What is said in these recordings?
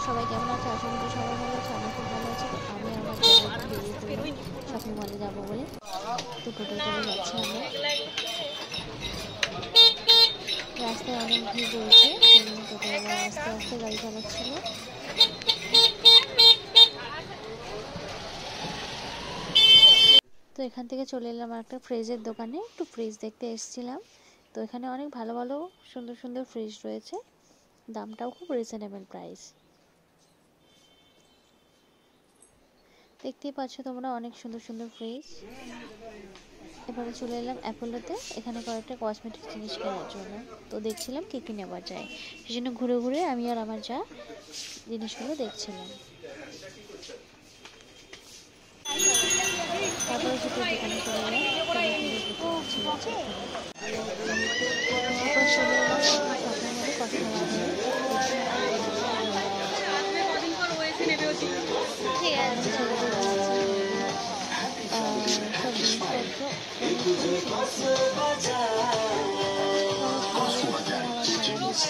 সবাই কেমন আছে? আশা করি সবাই ভালো আছে। আমি খুব ভালো আছি। তো আমি আর আমার ছেলে একটু বেরিয়ে পড়লাম শপিং মলে যাবো বলে। তো টোটোয় করে যাচ্ছি আমরা। রাস্তায় অনেক ভিড় রয়েছে, সেই জন্য টোটোওয়ালা আস্তে আস্তে গাড়ি চালাচ্ছিল। তো এখান থেকে চলে এলাম একটা ফ্রিজের দোকানে, একটু ফ্রিজ দেখতে এসেছিলাম। তো এখানে অনেক ভালো ভালো সুন্দর সুন্দর ফ্রিজ রয়েছে, দামটাও খুব রিজনেবল প্রাইস। দেখতেই পাচ্ছ তোমরা অনেক সুন্দর সুন্দর ফ্রিজ। এবারে চলে এলাম অ্যাপোলোতে, এখানে কয়েকটা কসমেটিক জিনিস কেনার জন্য। তো দেখছিলাম কী কী নেওয়া যায়, সেই জন্য ঘুরে ঘুরে আমি আর আমার যা জিনিসগুলো দেখছিলাম। তারপরে জুতোর দোকানে চলে এলাম, সুন্দর সুন্দর জুতো আছে এখানে। তারপর চলে এলাম শপিং মলে কসমো বাজারে।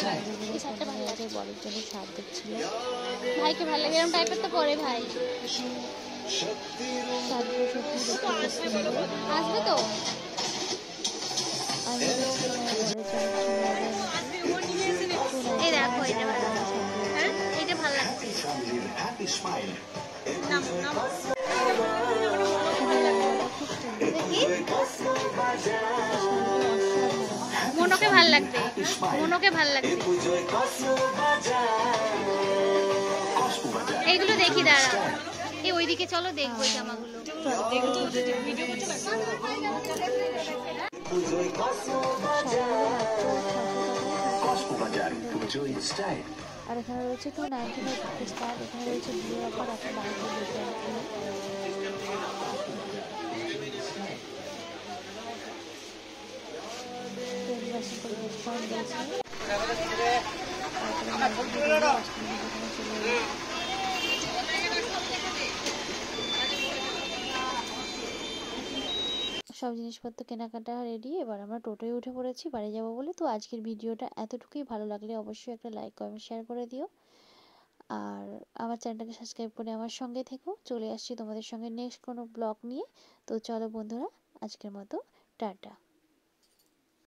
সব জিনিসপত্র বড়ের জন্য ছাড় দিচ্ছিল। ভাইকে ভালো লাগে এরকম টাইপের তো পরে ভাই আসবে তো। এই দেখো এটা ভালো লাগছে, হ্যাঁ এটা ভালো লাগছে। মনোকে ভাল লাগবে, মনোকে ভাল লাগবে। এইগুলো দেখি দাঁড়া, এই ওইদিকে চলো দেখবো এই জামাগুলো। আর এখানে রয়েছে 299 স্টার। এখানে রয়েছে বিয়ের অফার, একটা বাড়িতে দিতে ডিসকাউন্ট দিয়েছে। সব জিনিসপত্র কেনাকাটা রেডি, এবার আমরা টোটোয় উঠে পড়েছি বাড়ি যাবো বলে। তো আজকের ভিডিওটা এতটুকুই, ভালো লাগলে অবশ্যই একটা লাইক কমেন্ট শেয়ার করে দিও, আর আমার চ্যানেলটাকে সাবস্ক্রাইব করে আমার সঙ্গে থেকো। চলে আসছি তোমাদের সঙ্গে নেক্সট কোনো ব্লগ নিয়ে। তো চলো বন্ধুরা, আজকের মতো টাটা।